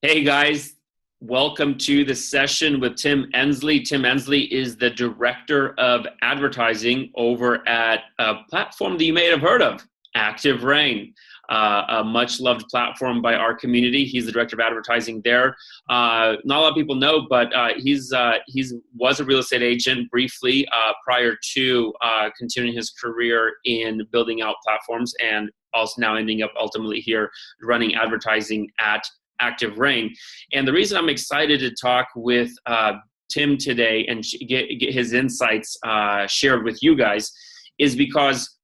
Hey guys, welcome to the session with Tim Ensley. Tim Ensley is the Director of Advertising over at a platform that you may have heard of, Active Rain, a much loved platform by our community. He's the Director of Advertising there. Not a lot of people know, but he was a real estate agent briefly prior to continuing his career in building out platforms, and also now ending up ultimately here running advertising at Active Rain. And the reason I'm excited to talk with Tim today and get his insights shared with you guys is because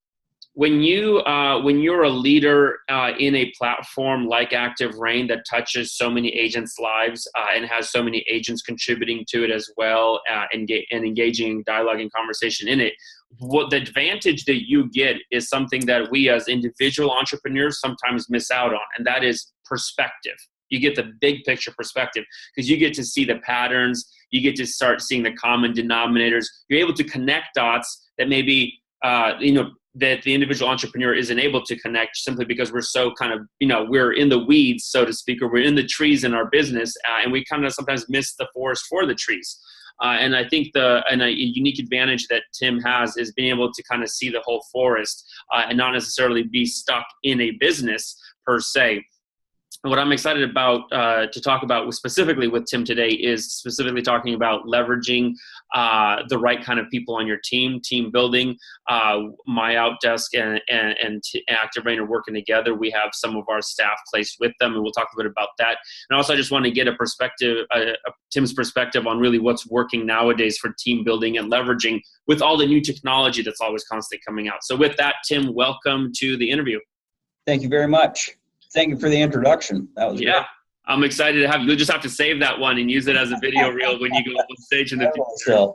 when you're a leader in a platform like Active Rain that touches so many agents' lives and has so many agents contributing to it as well, and engaging dialogue and conversation in it, what the advantage that you get is something that we as individual entrepreneurs sometimes miss out on, and that is perspective. You get the big picture perspective because you get to see the patterns. You get to start seeing the common denominators. You're able to connect dots that maybe, that the individual entrepreneur isn't able to connect simply because we're so kind of, we're in the weeds, so to speak, or we're in the trees in our business, and we kind of sometimes miss the forest for the trees. And I think a unique advantage that Tim has is being able to kind of see the whole forest and not necessarily be stuck in a business per se. What I'm excited about to talk about specifically with Tim today is specifically talking about leveraging the right kind of people on your team building. MyOutDesk and Active Rain are working together. We have some of our staff placed with them, and we'll talk a bit about that. And also, I just want to get a perspective, Tim's perspective on really what's working nowadays for team building and leveraging with all the new technology that's always constantly coming out. So with that, Tim, welcome to the interview. Thank you very much. Thank you for the introduction. That was great. I'm excited to have you. You'll just have to save that one and use it as a video reel when you go on stage in the future.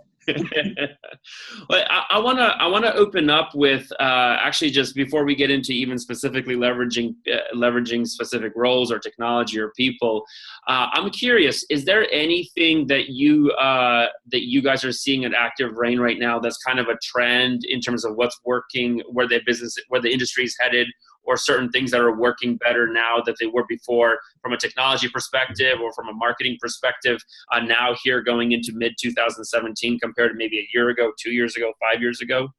Well, I want to open up with actually just before we get into even specifically leveraging specific roles or technology or people. I'm curious: is there anything that you guys are seeing at Active Rain right now that's kind of a trend in terms of what's working, where the industry is headed, or certain things that are working better now that they were before from a technology perspective or from a marketing perspective, now here going into mid-2017 compared to maybe a year ago, 2 years ago, 5 years ago?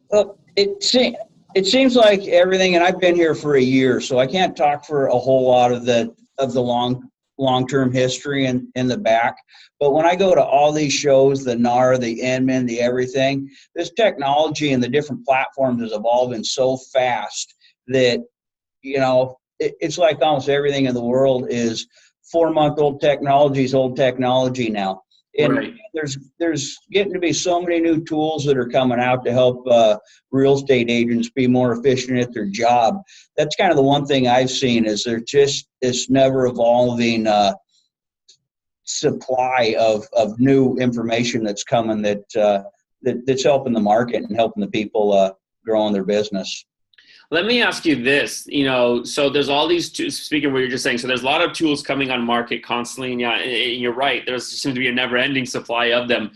Well, it seems like everything, and I've been here for a year, so I can't talk for a whole lot of the long-term history in the back. But when I go to all these shows, the NAR, the Inman, the everything, this technology and the different platforms is evolving so fast that, it's like almost everything in the world is 4-month-old technology is old technology now. And right. There's getting to be so many new tools that are coming out to help real estate agents be more efficient at their job. That's kind of the one thing I've seen is there's just this never evolving supply of new information that's coming that's helping the market and helping the people grow in their business. Let me ask you this, so there's all these tools, speaking of what you're just saying, so there's a lot of tools coming on market constantly, and you're right, there seems to be a never-ending supply of them.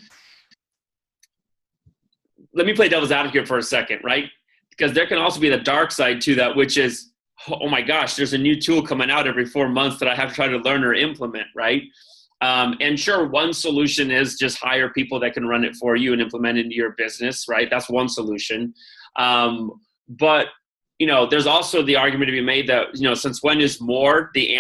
Let me play devil's advocate for a second, right? Because there can also be the dark side to that, which is, oh my gosh, there's a new tool coming out every 4 months that I have to try to learn or implement, right? And sure, one solution is just hire people that can run it for you and implement it into your business, right? That's one solution. But there's also the argument to be made that, since when is more the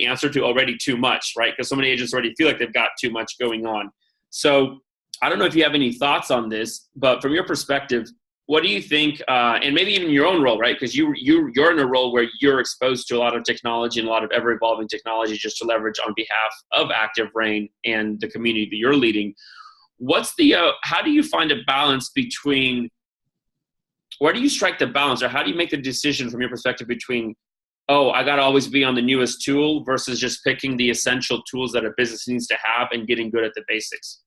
answer to already too much, right? Because so many agents already feel like they've got too much going on. So I don't know if you have any thoughts on this, but from your perspective, what do you think, and maybe even your own role, right? Because you're in a role where you're exposed to a lot of technology and a lot of ever-evolving technology just to leverage on behalf of Active Rain and the community that you're leading. How do you find a balance between, where do you strike the balance, or how do you make the decision from your perspective between, I got to always be on the newest tool versus just picking the essential tools that a business needs to have and getting good at the basics?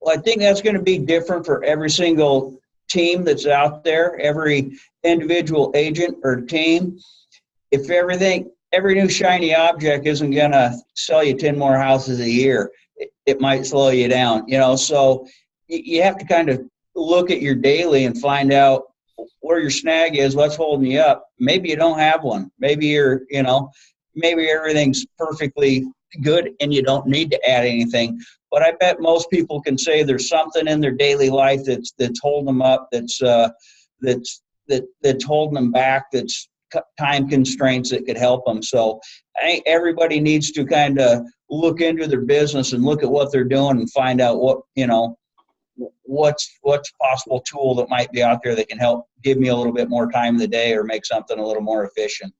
Well, I think that's going to be different for every single team that's out there, every individual agent or team. If every new shiny object isn't going to sell you 10 more houses a year, it might slow you down, so you have to kind of look at your daily and find out where your snag is, what's holding you up. Maybe you don't have one. Maybe maybe everything's perfectly good and you don't need to add anything. But I bet most people can say there's something in their daily life that's holding them up, that's holding them back, that's time constraints that could help them. So I think everybody needs to kind of look into their business and look at what they're doing and find out what's a possible tool that might be out there that can help give me a little bit more time of the day or make something a little more efficient.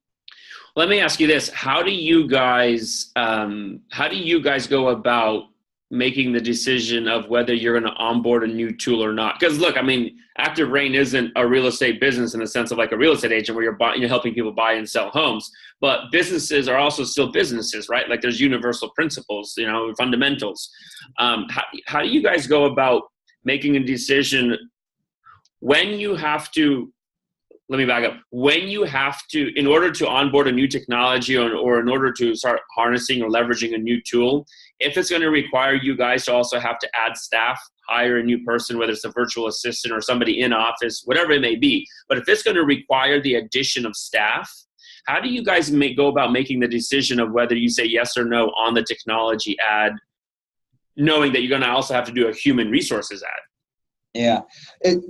Let me ask you this. How do you guys go about making the decision of whether you're going to onboard a new tool or not? Because look, I mean, Active Rain isn't a real estate business in the sense of like a real estate agent where you're helping people buy and sell homes, but businesses are also still businesses, right? Like there's universal principles, fundamentals. How do you guys go about making a decision when you have to? Let me back up. When you have to, in order to onboard a new technology or in order to start harnessing or leveraging a new tool, if it's going to require you guys to also have to add staff, hire a new person, whether it's a virtual assistant or somebody in office, whatever it may be. But if it's going to require the addition of staff, how do you guys go about making the decision of whether you say yes or no on the technology ad, knowing that you're going to also have to do a human resources ad? Yeah.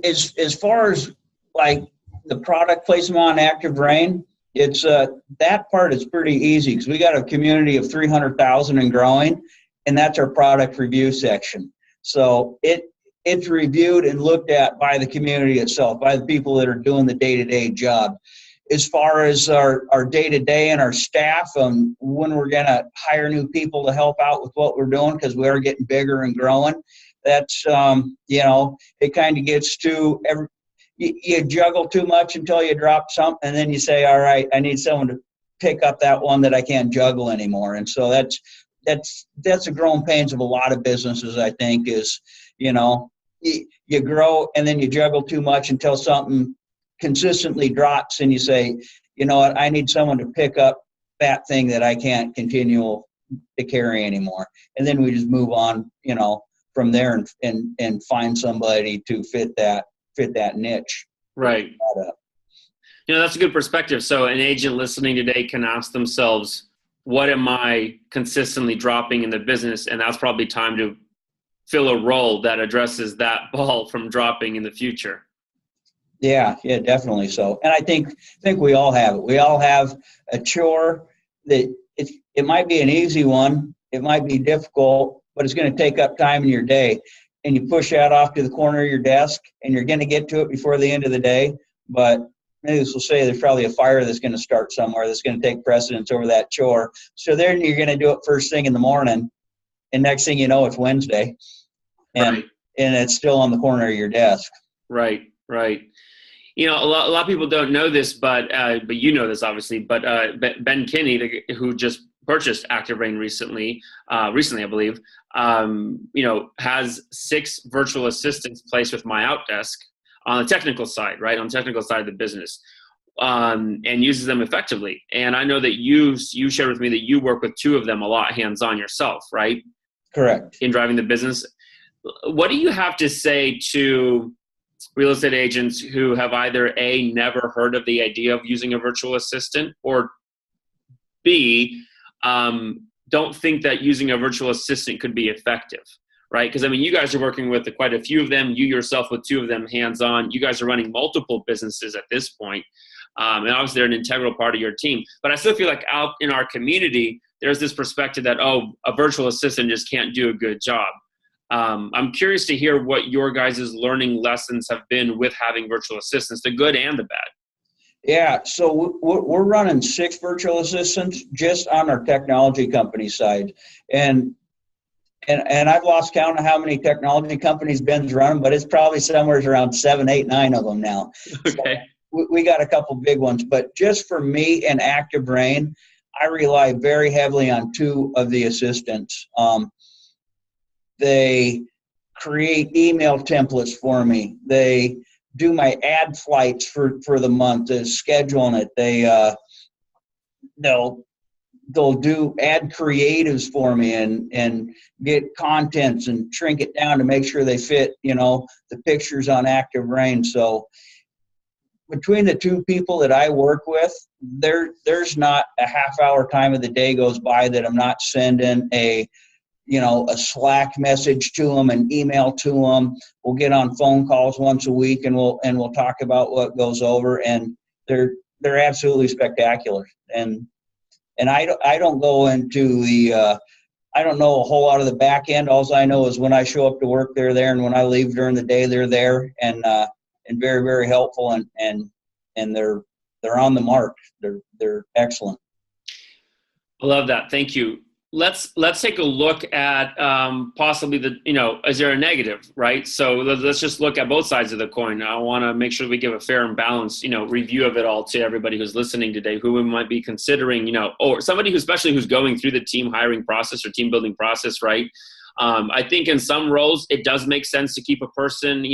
As far as like the product placement on Active Rain, it's that part is pretty easy because we got a community of 300,000 and growing, and that's our product review section. So it's reviewed and looked at by the community itself, by the people that are doing the day-to-day job. As far as our day-to-day and our staff and when we're going to hire new people to help out with what we're doing, because we are getting bigger and growing, that's, it kind of gets to you juggle too much until you drop something, and then you say, all right, I need someone to pick up that one that I can't juggle anymore. And so that's the growing pains of a lot of businesses, I think, is, you grow and then you juggle too much until something consistently drops and you say, you know what, I need someone to pick up that thing that I can't continue to carry anymore. And then we just move on, from there and find somebody to fit that niche. Right. That's a good perspective. So an agent listening today can ask themselves, what am I consistently dropping in the business? And that's probably time to fill a role that addresses that ball from dropping in the future. Yeah, definitely so. And I think we all have it. We all have a chore that it might be an easy one. It might be difficult, but it's going to take up time in your day. And you push that off to the corner of your desk, and you're going to get to it before the end of the day. But maybe this will say there's probably a fire that's going to start somewhere that's going to take precedence over that chore. So then you're going to do it first thing in the morning, and next thing you know, it's Wednesday, and it's still on the corner of your desk. Right. A lot of people don't know this, but you know this obviously. But Ben Kinney, who just purchased Active Rain recently, I believe, has 6 virtual assistants placed with MyOutDesk on the technical side, right? On the technical side of the business, and uses them effectively. And I know that you shared with me that you work with 2 of them a lot hands-on yourself, right? Correct. In driving the business. What do you have to say to real estate agents who have either A, never heard of the idea of using a virtual assistant, or B, don't think that using a virtual assistant could be effective, right? Because, you guys are working with quite a few of them. You yourself with 2 of them hands-on. You guys are running multiple businesses at this point. And obviously they're an integral part of your team. But I still feel like out in our community, there's this perspective that, a virtual assistant just can't do a good job. I'm curious to hear what your guys' learning lessons have been with having virtual assistants, the good and the bad. Yeah, so we're running 6 virtual assistants just on our technology company side, and I've lost count of how many technology companies Ben's running, but it's probably somewhere around 7, 8, 9 of them now. Okay. So we got a couple big ones, but just for me and Active Rain, I rely very heavily on 2 of the assistants. They create email templates for me. They do my ad flights for the month, scheduling it. They'll do ad creatives for me and get contents and shrink it down to make sure they fit, the pictures on Active Rain. So between the two people that I work with, there's not a half-hour time of the day goes by that I'm not sending a Slack message to them, an email to them. We'll get on phone calls once a week, and we'll talk about what goes over, and they're absolutely spectacular. And I don't go into the I don't know a whole lot of the back end. All I know is when I show up to work, they're there, and when I leave during the day, they're there, and very, very helpful, and they're on the mark. They're excellent. I love that. Thank you. Let's take a look at possibly is there a negative, right? So let's just look at both sides of the coin. I want to make sure we give a fair and balanced, review of it all to everybody who's listening today, who we might be considering, or somebody who's going through the team hiring process or team building process, right? I think in some roles, it does make sense to keep a person,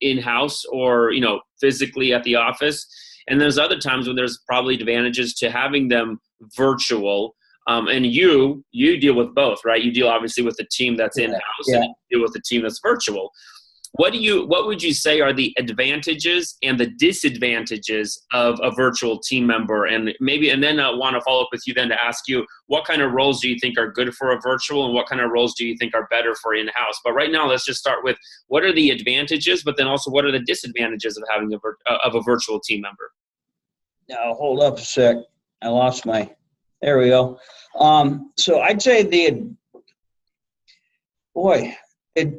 in-house or, physically at the office. And there's other times when there's probably advantages to having them virtual. And you deal with both, right? You deal obviously with the team that's in-house and you deal with the team that's virtual. What would you say are the advantages and the disadvantages of a virtual team member? And then I want to follow up with you then to ask you, what kind of roles do you think are good for a virtual and what kind of roles do you think are better for in-house? But right now, let's just start with what are the advantages, but then also what are the disadvantages of having a virtual team member? Now, hold up a sec. I lost there we go. So I'd say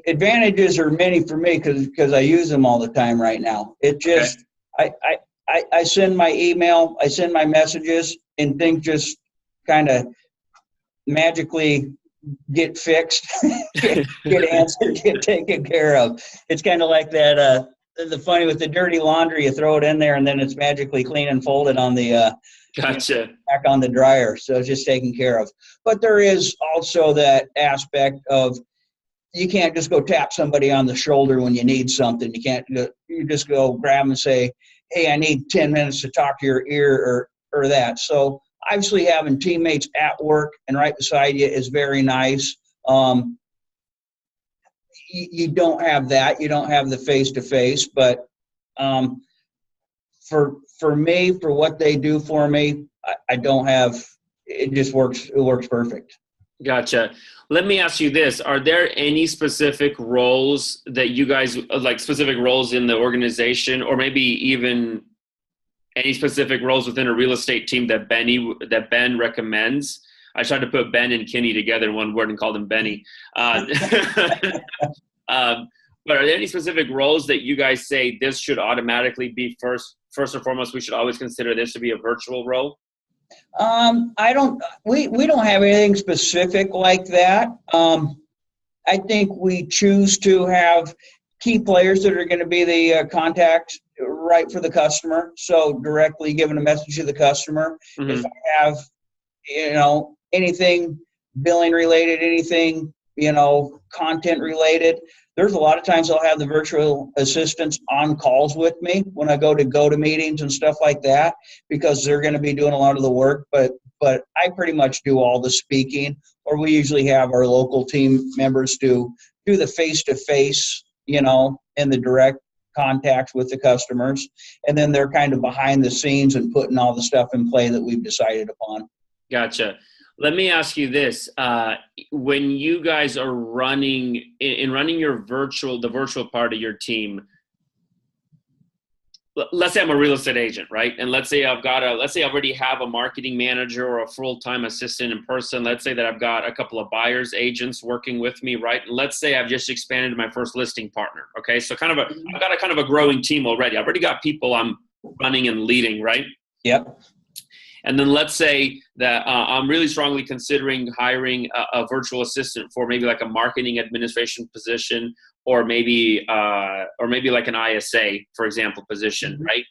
advantages are many for me because I use them all the time right now. It just, okay. I send my email, I send my messages, and things just kind of magically get fixed, get answered, get taken care of. It's kind of like that, the funny with the dirty laundry, you throw it in there and then it's magically clean and folded on the Gotcha. Back on the dryer, so it's just taken care of. But there is also that aspect of you can't just go tap somebody on the shoulder when you need something. You just go grab them and say, hey, I need 10 minutes to talk to your ear or that. So obviously having teammates at work and right beside you is very nice. You don't have that. You don't have the face-to-face, but for me, for what they do for me, I don't have, it just works. It works perfect. Gotcha. Let me ask you this. Are there any specific roles that you guys, like specific roles in the organization, or maybe even any specific roles within a real estate team that Ben recommends? I tried to put Ben and Kenny together in one word and called him Benny. But are there any specific roles that you guys say this should automatically be first and foremost? We should always consider this to be a virtual role. We don't have anything specific like that. I think we choose to have key players that are going to be the contact right for the customer. So directly giving a message to the customer. Mm-hmm. If I have, anything billing related, anything, content related, there's a lot of times I'll have the virtual assistants on calls with me when I go to meetings and stuff like that, because they're going to be doing a lot of the work, but I pretty much do all the speaking, or we usually have our local team members do the face-to-face, and the direct contacts with the customers. And then they're kind of behind the scenes and putting all the stuff in play that we've decided upon. Gotcha. Let me ask you this. When you guys are running the virtual part of your team, let's say I'm a real estate agent, right? And let's say I already have a marketing manager or a full-time assistant in person. Let's say that I've got a couple of buyers agents working with me, right? And let's say I've just expanded my first listing partner. Okay. So I've got a growing team already. I've already got people I'm running and leading, right? Yep. And then let's say that I'm really strongly considering hiring a virtual assistant for maybe like a marketing administration position, or maybe like an ISA, for example, position, mm-hmm. right?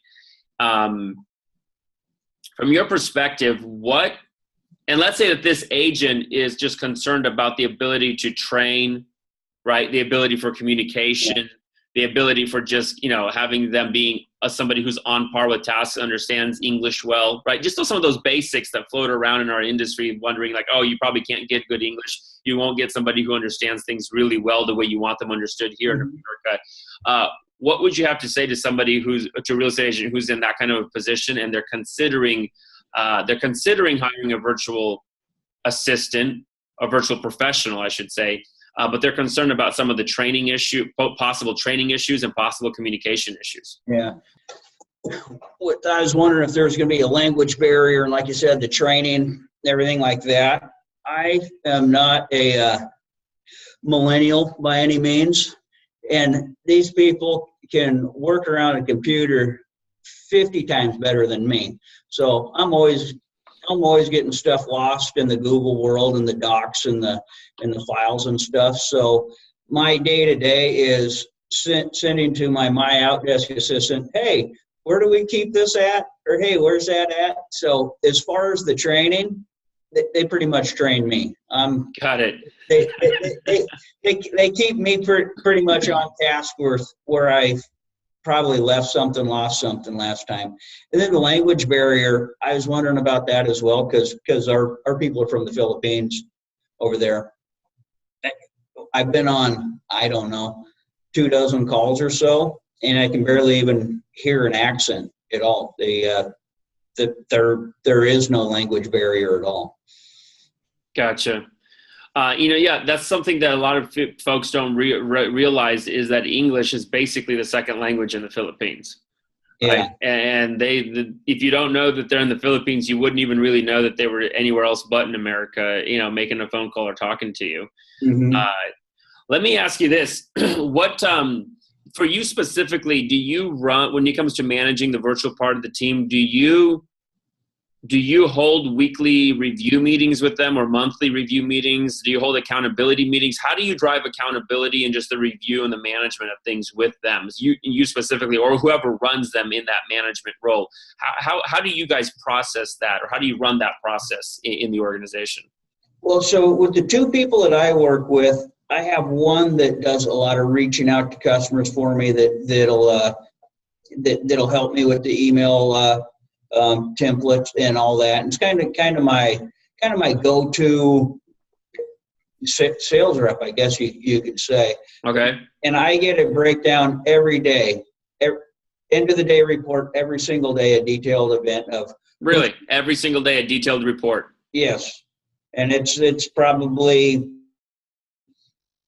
From your perspective, and let's say that this agent is just concerned about the ability to train, right? The ability for communication, yeah. The ability for just, having them being somebody who's on par with tasks, understands English well, right? Just some of those basics that float around in our industry, wondering like, oh, you probably can't get good English. You won't get somebody who understands things really well the way you want them understood here mm-hmm. in America. what would you have to say to somebody to a real estate agent who's in that kind of a position and they're considering hiring a virtual assistant, a virtual professional, I should say, but they're concerned about some of the possible training issues and possible communication issues? Yeah. I was wondering if there's going to be a language barrier, and like you said, the training, everything like that. I am not a millennial by any means, and these people can work around a computer 50 times better than me. So I'm always getting stuff lost in the Google world and the docs and the files and stuff. So my day-to-day is sending to my MyOutDesk assistant, hey, where do we keep this at? Or, hey, where's that at? So as far as the training, they pretty much train me. Got it. They keep me pretty much on task where I probably lost something last time. And then the language barrier, I was wondering about that as well, because our people are from the Philippines over there. I've been on, I don't know, 24 calls or so, and I can barely even hear an accent at all. There is no language barrier at all. Gotcha. That's something that a lot of folks don't realize, is that English is basically the second language in the Philippines. Yeah. Right? And if you don't know that they're in the Philippines, you wouldn't even really know that they were anywhere else but in America, making a phone call or talking to you. Mm-hmm. Let me ask you this. What, for you specifically, do you run, when it comes to managing the virtual part of the team, do you hold weekly review meetings with them or monthly review meetings? Do you hold accountability meetings? How do you drive accountability and just the review and the management of things with them? You specifically, or whoever runs them in that management role. How do you guys process that, or how do you run that process in the organization? Well, so with the two people that I work with, I have one that does a lot of reaching out to customers for me that'll help me with the email templates and all that. And it's kind of my go-to sales rep, I guess you could say. Okay. And I get a breakdown every day, end of the day report, every single day, a detailed event of. Really? Every single day, a detailed report? Yes. And it's probably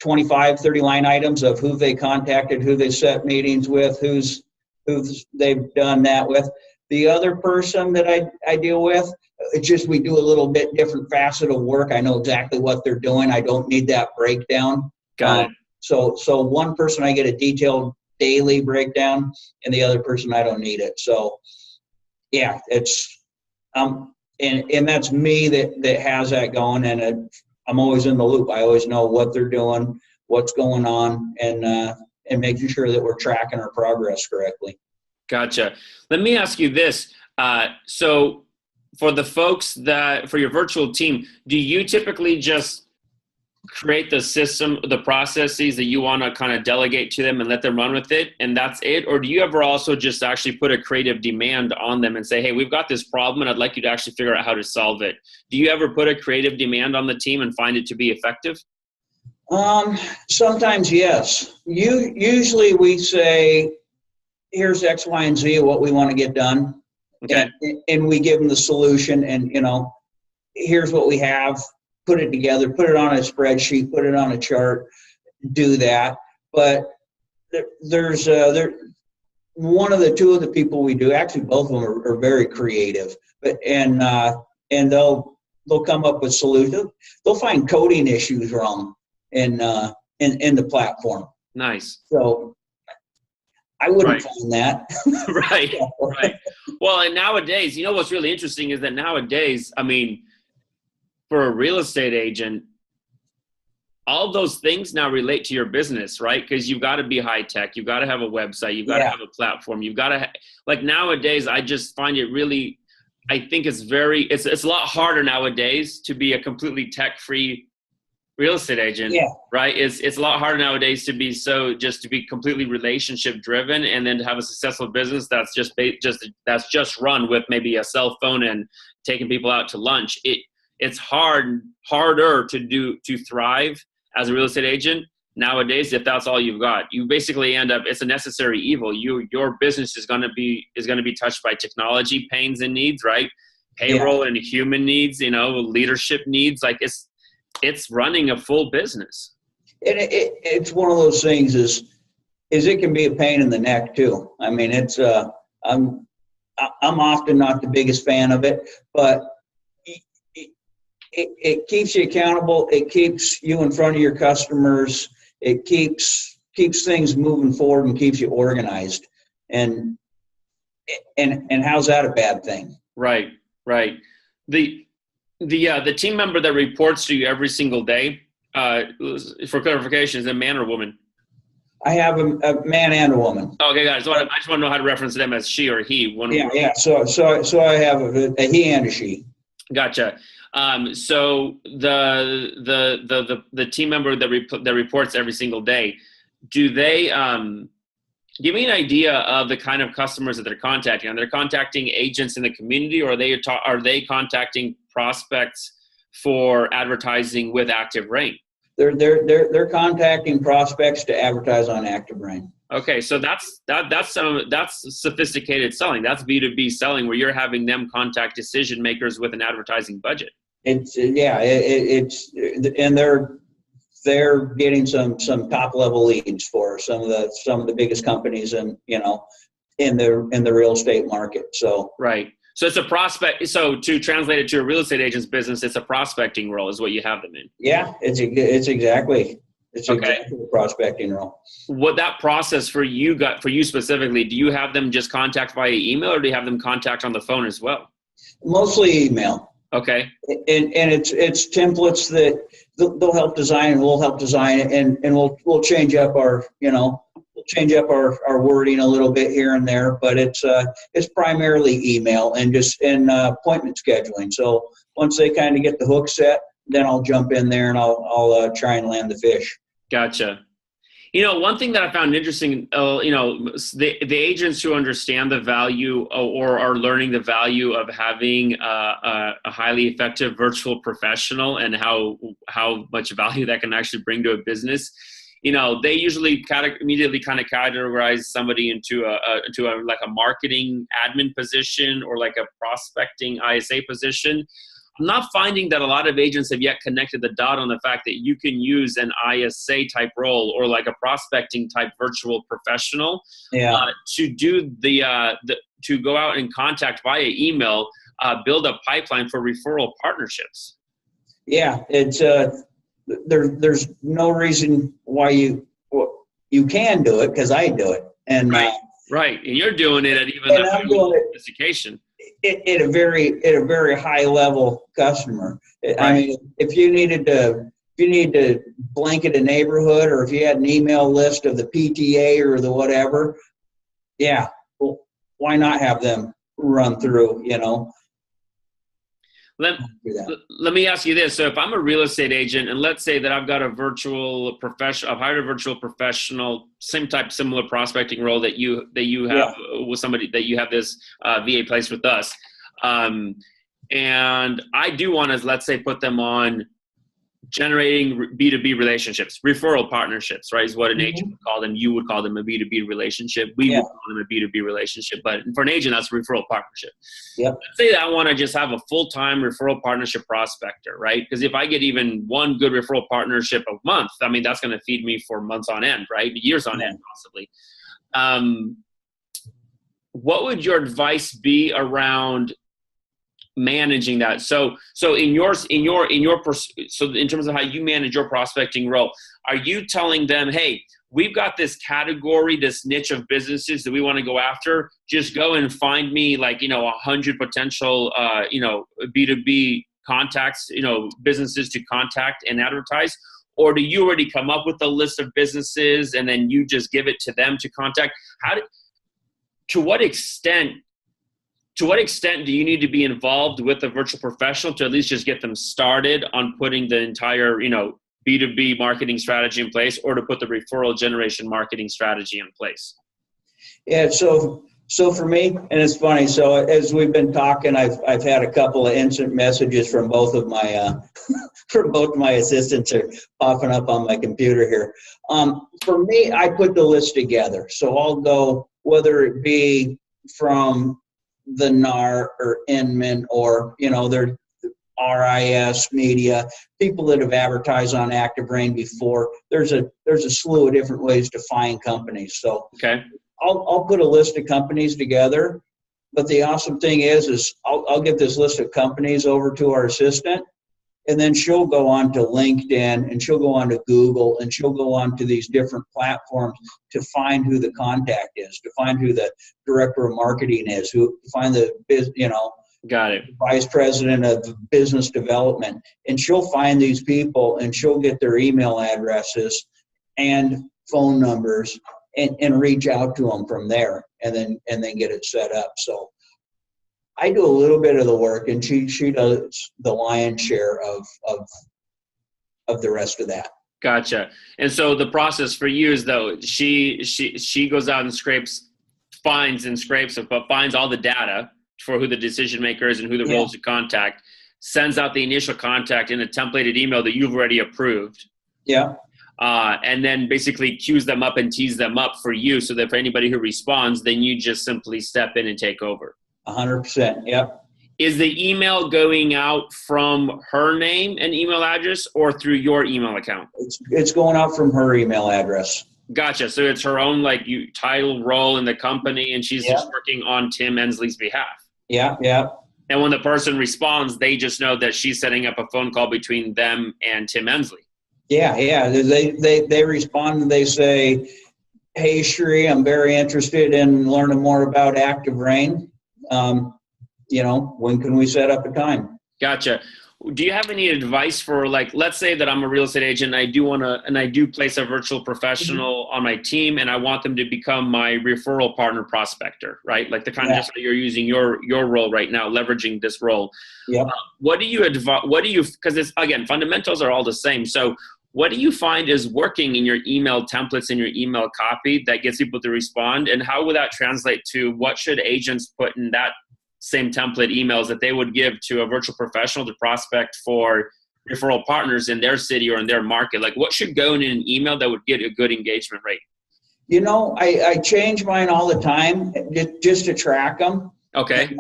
25, 30 line items of who they contacted, who they set meetings with, who they've done that with. The other person that I deal with, it's just we do a little bit different facet of work. I know exactly what they're doing. I don't need that breakdown. Got it. So one person I get a detailed daily breakdown, and the other person I don't need it. So yeah, it's and that's me that has that going, and I'm always in the loop. I always know what they're doing, what's going on, and making sure that we're tracking our progress correctly. Gotcha. Let me ask you this. So for the folks for your virtual team, do you typically just create the system, the processes that you want to kind of delegate to them and let them run with it, and that's it? Or do you ever also just actually put a creative demand on them and say, hey, we've got this problem and I'd like you to actually figure out how to solve it? Do you ever put a creative demand on the team and find it to be effective? Sometimes, yes. Usually we say, here's X, Y, and Z of what we want to get done. Okay. And we give them the solution, and, here's what we have. Put it together, put it on a spreadsheet, put it on a chart, do that. But there's one of the two of the people we do, actually both of them are very creative, and they'll come up with solutions. They'll find coding issues wrong in the platform. Nice. So I wouldn't find that. Right. Well, and nowadays, what's really interesting is that nowadays, for a real estate agent, all those things now relate to your business, right? Because you've got to be high tech. You've got to have a website. You've got to have a platform. You've got to nowadays, I just find it really, I think it's a lot harder nowadays to be a completely tech-free real estate agent, right? It's a lot harder nowadays to be completely relationship driven, and then to have a successful business that's just run with maybe a cell phone and taking people out to lunch. It's harder to thrive as a real estate agent nowadays, if that's all you've got, you basically end up, it's a necessary evil. Your business is going to be touched by technology pains and needs, right? Payroll and human needs, leadership needs. Like it's running a full business. And it's one of those things is it can be a pain in the neck too. I mean, it's I'm often not the biggest fan of it, but it keeps you accountable. It keeps you in front of your customers. It keeps things moving forward and keeps you organized. And how's that a bad thing? Right. The team member that reports to you every single day, for clarification, is a man or woman? I have a man and a woman. Okay, guys. I just want to know how to reference them as she or he. Yeah. So I have a he and a she. Gotcha. So the team member that reports every single day, do they give me an idea of the kind of customers that they're contacting? Are they contacting agents in the community, or are they contacting prospects for advertising with Active Rain? They're contacting prospects to advertise on Active Rain. Okay, so that's sophisticated selling. That's B2B selling, where you're having them contact decision makers with an advertising budget. And they're getting some top level leads for some of the biggest companies in the real estate market. So right. So it's a prospect. So to translate it to a real estate agent's business, it's a prospecting role is what you have them in. Yeah, it's exactly a prospecting role. What that process for you specifically, do you have them just contact via email, or do you have them contact on the phone as well? Mostly email. Okay. And it's templates that they'll help design, and we'll help design it, and we'll change up our wording a little bit here and there, but it's primarily email and appointment scheduling. So once they kind of get the hook set, then I'll jump in there and I'll try and land the fish. Gotcha. One thing that I found interesting, the agents who understand the value or are learning the value of having a highly effective virtual professional and how much value that can actually bring to a business, they usually immediately kind of categorize somebody into a marketing admin position or like a prospecting ISA position. I'm not finding that a lot of agents have yet connected the dot on the fact that you can use an ISA type role or like a prospecting type virtual professional to do to go out and contact via email, build a pipeline for referral partnerships. Yeah, it's there's no reason why you can do it, because I do it, and right, and you're doing it at even the sophistication. At a very high level customer. Right. I mean, if you need to blanket a neighborhood, or if you had an email list of the PTA or the whatever, well, why not have them run through, Let me ask you this. So if I'm a real estate agent, and let's say that I've got a virtual professional, I've hired a virtual professional, similar prospecting role that you have with somebody, that you have this VA placed with us. And I do want to, let's say, put them on generating B2B relationships, referral partnerships, right, is what an agent would call them. You would call them a B2B relationship. We would call them a B2B relationship. But for an agent, that's a referral partnership. Let's say that I want to just have a full-time referral partnership prospector, right? Because if I get even one good referral partnership a month, I mean, that's going to feed me for months on end, right? Years on end, possibly. What would your advice be around managing that? So in terms of how you manage your prospecting role, are you telling them, hey, we've got this category, this niche of businesses that we want to go after, just go and find me 100 potential B2B contacts, businesses to contact and advertise? Or do you already come up with a list of businesses and then you just give it to them to contact? To what extent do you need to be involved with a virtual professional to at least just get them started on putting the entire, B2B marketing strategy in place, or to put the referral generation marketing strategy in place? Yeah, so So for me, and it's funny, so as we've been talking, I've had a couple of instant messages from both of my from both my assistants are popping up on my computer here. For me, I put the list together. So I'll go, whether it be from the NAR or Inman or, their RIS media, people that have advertised on Active Rain before. There's a slew of different ways to find companies. So Okay. I'll put a list of companies together, but the awesome thing is I'll get this list of companies over to our assistant, and then she'll go on to LinkedIn, and she'll go on to Google, and she'll go on to these different platforms to find who the contact is, to find who the director of marketing is, to find the Got it. vice president of business development, and she'll find these people, and she'll get their email addresses and phone numbers. And reach out to them from there, and then get it set up. So I do a little bit of the work, and she does the lion's share of the rest of that. Gotcha. And so the process for you is, though, she goes out and finds all the data for who the decision maker is and who the roles to contact, sends out the initial contact in a templated email that you've already approved. Yeah. And then basically queues them up and tees them up for you, so that for anybody who responds, then you just simply step in and take over. 100%. Yep. Is the email going out from her name and email address or through your email account? It's going out from her email address. Gotcha. So it's her own title, role in the company, and she's just working on Tim Ensley's behalf. Yeah. Yeah. And when the person responds, they just know that she's setting up a phone call between them and Tim Ensley. Yeah, yeah. They respond and they say, "Hey, Shri, I'm very interested in learning more about Active Rain. When can we set up a time?" Gotcha. Do you have any advice for, let's say that I'm a real estate agent and I do place a virtual professional on my team, and I want them to become my referral partner prospector, right? Like the kind of just that you're using your role right now, leveraging this role. Yeah. What do you advise? Because it's, again, fundamentals are all the same. So what do you find is working in your email templates and your email copy that gets people to respond? And how would that translate to what should agents put in that same template emails that they would give to a virtual professional to prospect for referral partners in their city or in their market? Like, what should go in an email that would get a good engagement rate? I change mine all the time just to track them. Okay.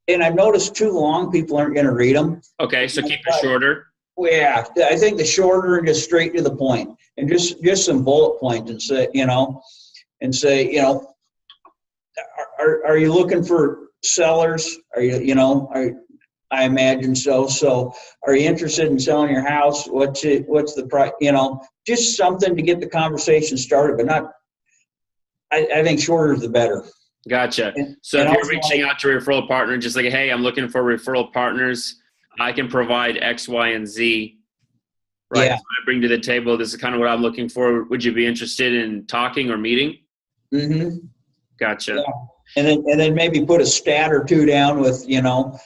And I've noticed too long, people aren't going to read them. Okay, so keep it shorter. Well, yeah, I think the shorter and just straight to the point, and just some bullet points, and say, are you looking for sellers? Are you, I imagine so. So are you interested in selling your house? What's the price? Just something to get the conversation started, but not, I think shorter is the better. Gotcha. So if you're reaching out to a referral partner, just like, hey, I'm looking for referral partners, I can provide X, Y, and Z, right? Yeah. So I bring to the table, this is kind of what I'm looking for. Would you be interested in talking or meeting? Mm-hmm. Gotcha. Yeah. And then maybe put a stat or two down with, current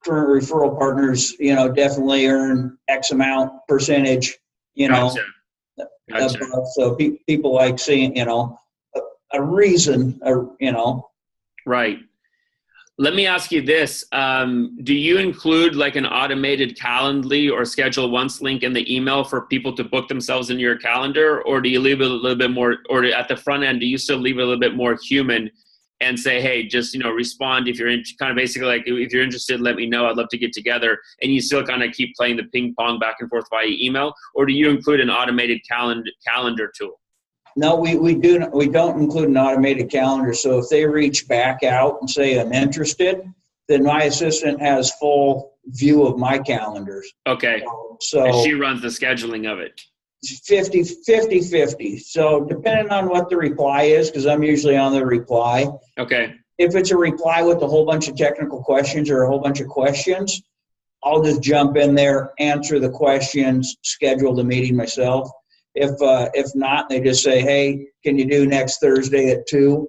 referral partners, definitely earn X amount percentage, Gotcha. above. So people like seeing, a reason, Right. Let me ask you this. Do you include like an automated Calendly or Schedule Once link in the email for people to book themselves in your calendar? Or do you leave it a little bit more, or at the front end, do you still leave it a little bit more human and say, hey, just, respond if you're kind of basically like, if you're interested, let me know. I'd love to get together. And you still kind of keep playing the ping pong back and forth via email? Or do you include an automated calendar tool? No, we don't include an automated calendar. So if they reach back out and say, I'm interested, then my assistant has full view of my calendars. Okay. So and she runs the scheduling of it. 50. So depending on what the reply is, because I'm usually on the reply. Okay. If it's a reply with a whole bunch of technical questions or a whole bunch of questions, I'll just jump in there, answer the questions, schedule the meeting myself. If not, they just say, hey, can you do next Thursday at 2?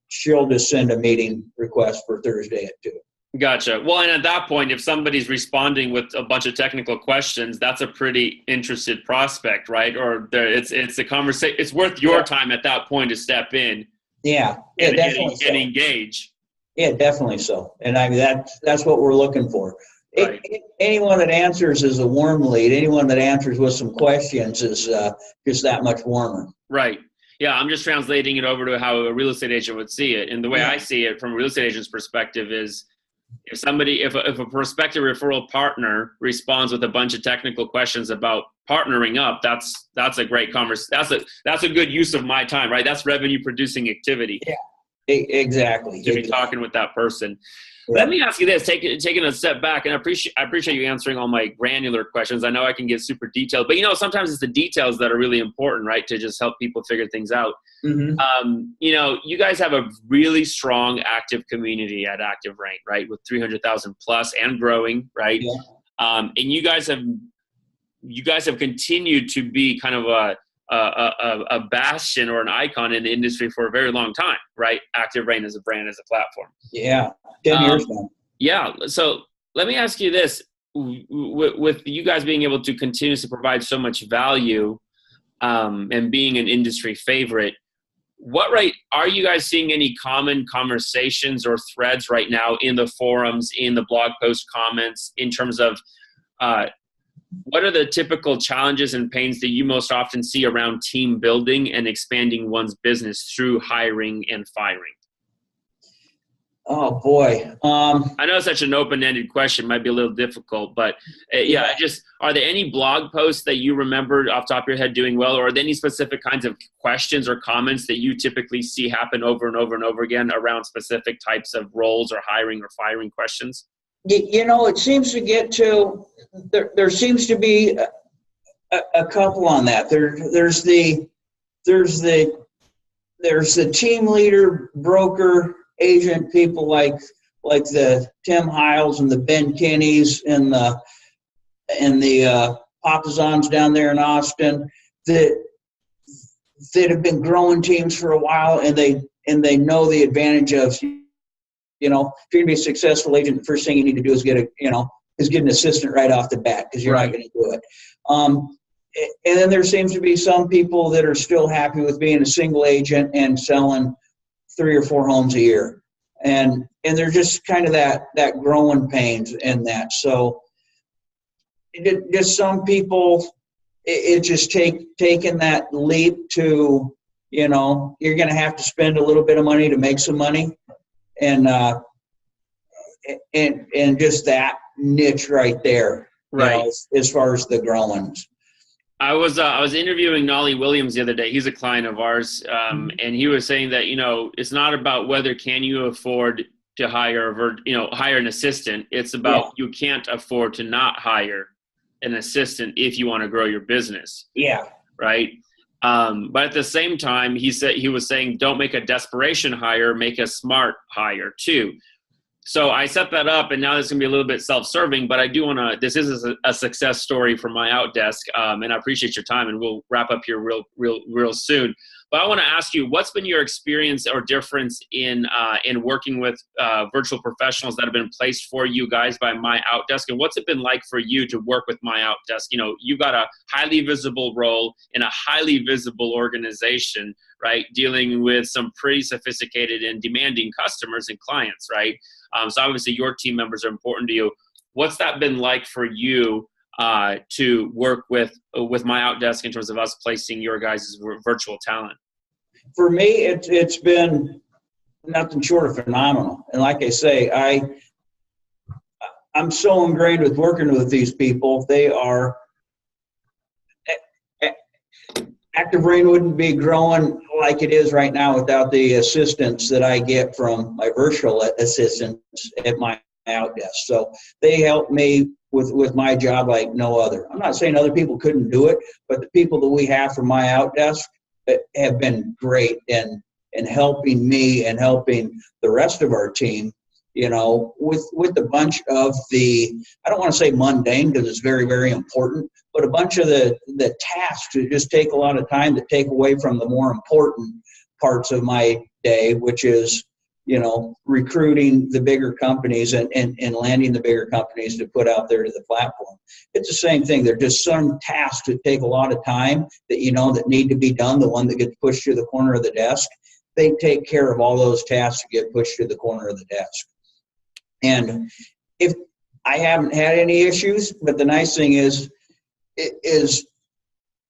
She'll just send a meeting request for Thursday at 2. Gotcha. Well, and at that point, if somebody's responding with a bunch of technical questions, that's a pretty interested prospect, right? Or it's a conversation. It's worth your time at that point to step in. Yeah, and, definitely and engage. Yeah, definitely so. And I mean, that's what we're looking for. Right. Anyone that answers is a warm lead. Anyone that answers with some questions is just that much warmer. Right. Yeah, I'm just translating it over to how a real estate agent would see it. And the way I see it from a real estate agent's perspective is if a prospective referral partner responds with a bunch of technical questions about partnering up, that's a great conversation. That's a good use of my time, right? That's revenue producing activity. Yeah, exactly. To be talking with that person. Yeah. Let me ask you this, taking a step back, and I appreciate you answering all my granular questions. I know I can get super detailed, but sometimes it's the details that are really important, right? To just help people figure things out. Mm-hmm. You guys have a really strong active community at Active Rain, right? With 300,000 plus and growing, right? Yeah. And you guys have continued to be kind of a bastion or an icon in the industry for a very long time, right? Active Rain as a brand, as a platform. Yeah, 10 years now. Yeah. So let me ask you this: with you guys being able to continuously provide so much value and being an industry favorite, are you guys seeing any common conversations or threads right now in the forums, in the blog post comments, in terms of what are the typical challenges and pains that you most often see around team building and expanding one's business through hiring and firing? Oh boy. I know it's such an open-ended question, might be a little difficult, but are there any blog posts that you remember off the top of your head doing well, or are there any specific kinds of questions or comments that you typically see happen over and over and over again around specific types of roles or hiring or firing questions? It seems to get to, there seems to be a couple on that. There's the team leader, broker, agent people like the Tim Hiles and the Ben Kinneys and the Papazons down there in Austin that have been growing teams for a while, and they know the advantage of, if you're gonna be a successful agent, the first thing you need to do is get an assistant right off the bat, because you're not going to do it. And then there seems to be some people that are still happy with being a single agent and selling 3 or 4 homes a year, and they're just kind of that growing pains in that. So just some people, it just taking that leap to, you're going to have to spend a little bit of money to make some money, and just that niche right there, right? As far as the growings. I was interviewing Nolly Williams the other day. He's a client of ours, and he was saying that it's not about whether can you afford to hire an assistant. It's about you can't afford to not hire an assistant if you want to grow your business. Yeah. Right. But at the same time, he was saying don't make a desperation hire, make a smart hire too. So I set that up, and now this is going to be a little bit self-serving, but I do want to, this is a success story from MyOutDesk, and I appreciate your time, and we'll wrap up here real soon. But I want to ask you, what's been your experience or difference in working with virtual professionals that have been placed for you guys by MyOutDesk, and what's it been like for you to work with MyOutDesk? You've got a highly visible role in a highly visible organization, right? Dealing with some pretty sophisticated and demanding customers and clients, right? So obviously your team members are important to you. What's that been like for you to work with MyOutDesk in terms of us placing your guys' virtual talent? For me, it's been nothing short of phenomenal. And like I say, I'm so ingrained with working with these people. They are, Active Rain wouldn't be growing like it is right now without the assistance that I get from my virtual assistants at MyOutDesk. So they help me with my job like no other. I'm not saying other people couldn't do it, but the people that we have from MyOutDesk have been great in helping me and helping the rest of our team, with a bunch of the, I don't want to say mundane because it's very, very important, but a bunch of the tasks that just take a lot of time that take away from the more important parts of my day, which is, recruiting the bigger companies and landing the bigger companies to put out there to the platform. It's the same thing. There are just some tasks that take a lot of time that, that need to be done, the one that gets pushed to the corner of the desk. they take care of all those tasks that get pushed to the corner of the desk. And if I haven't had any issues, but the nice thing is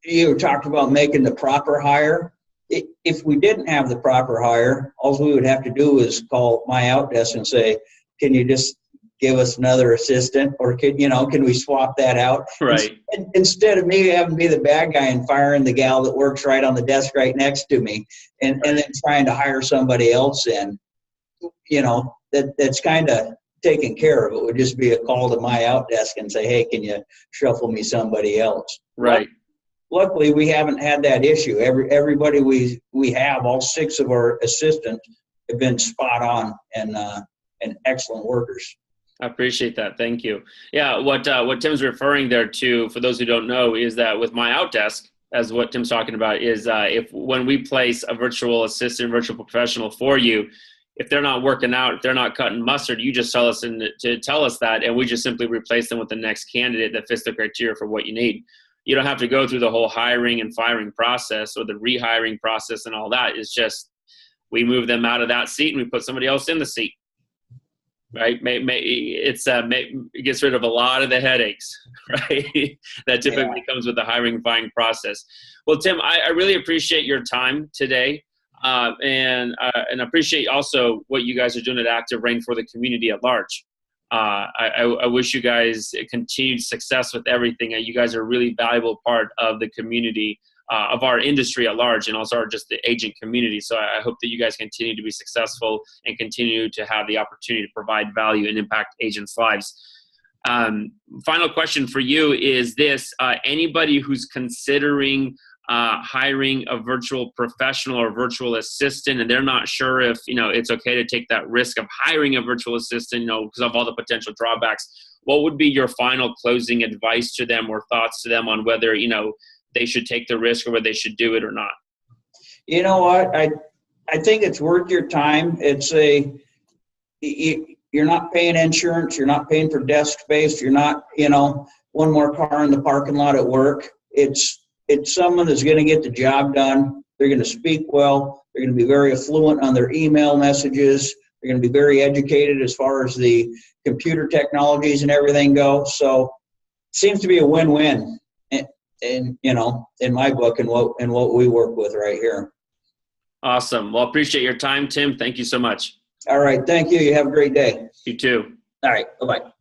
you talked about making the proper hire. If we didn't have the proper hire, all we would have to do is call MyOutDesk and say, can you just give us another assistant, or can we swap that out? Right. Instead of me having to be the bad guy and firing the gal that works right on the desk right next to me, and then trying to hire somebody else in, that's kind of taken care of. It would just be a call to MyOutDesk and say, hey, can you shuffle me somebody else? Right. Luckily, we haven't had that issue. Everybody we have, all 6 of our assistants, have been spot on and excellent workers. I appreciate that. Thank you. Yeah, what Tim's referring there to, for those who don't know, is that with MyOutDesk, as what Tim's talking about, is when we place a virtual assistant, virtual professional for you, if they're not working out, if they're not cutting mustard, you just tell us that, and we just simply replace them with the next candidate that fits the criteria for what you need. You don't have to go through the whole hiring and firing process or the rehiring process and all that. It's just we move them out of that seat and we put somebody else in the seat. Right? It gets rid of a lot of the headaches, right? That typically comes with the hiring and firing process. Well, Tim, I really appreciate your time today, and appreciate also what you guys are doing at Active Rain for the community at large. I wish you guys continued success with everything. You guys are a really valuable part of the community, of our industry at large, and also just the agent community. So I hope that you guys continue to be successful and continue to have the opportunity to provide value and impact agents' lives. Final question for you is this: anybody who's considering hiring a virtual professional or virtual assistant, and they're not sure if it's okay to take that risk of hiring a virtual assistant, because of all the potential drawbacks, what would be your final closing advice to them or thoughts to them on whether they should take the risk or whether they should do it or not? You know what? I think it's worth your time. You're not paying insurance. You're not paying for desk space. You're not, one more car in the parking lot at work. It's someone that's going to get the job done. They're going to speak well. They're going to be very affluent on their email messages. They're going to be very educated as far as the computer technologies and everything go. So it seems to be a win-win. In my book and what we work with right here. Awesome. Well, appreciate your time, Tim. Thank you so much. All right. Thank you. You have a great day. You too. All right. Bye-bye.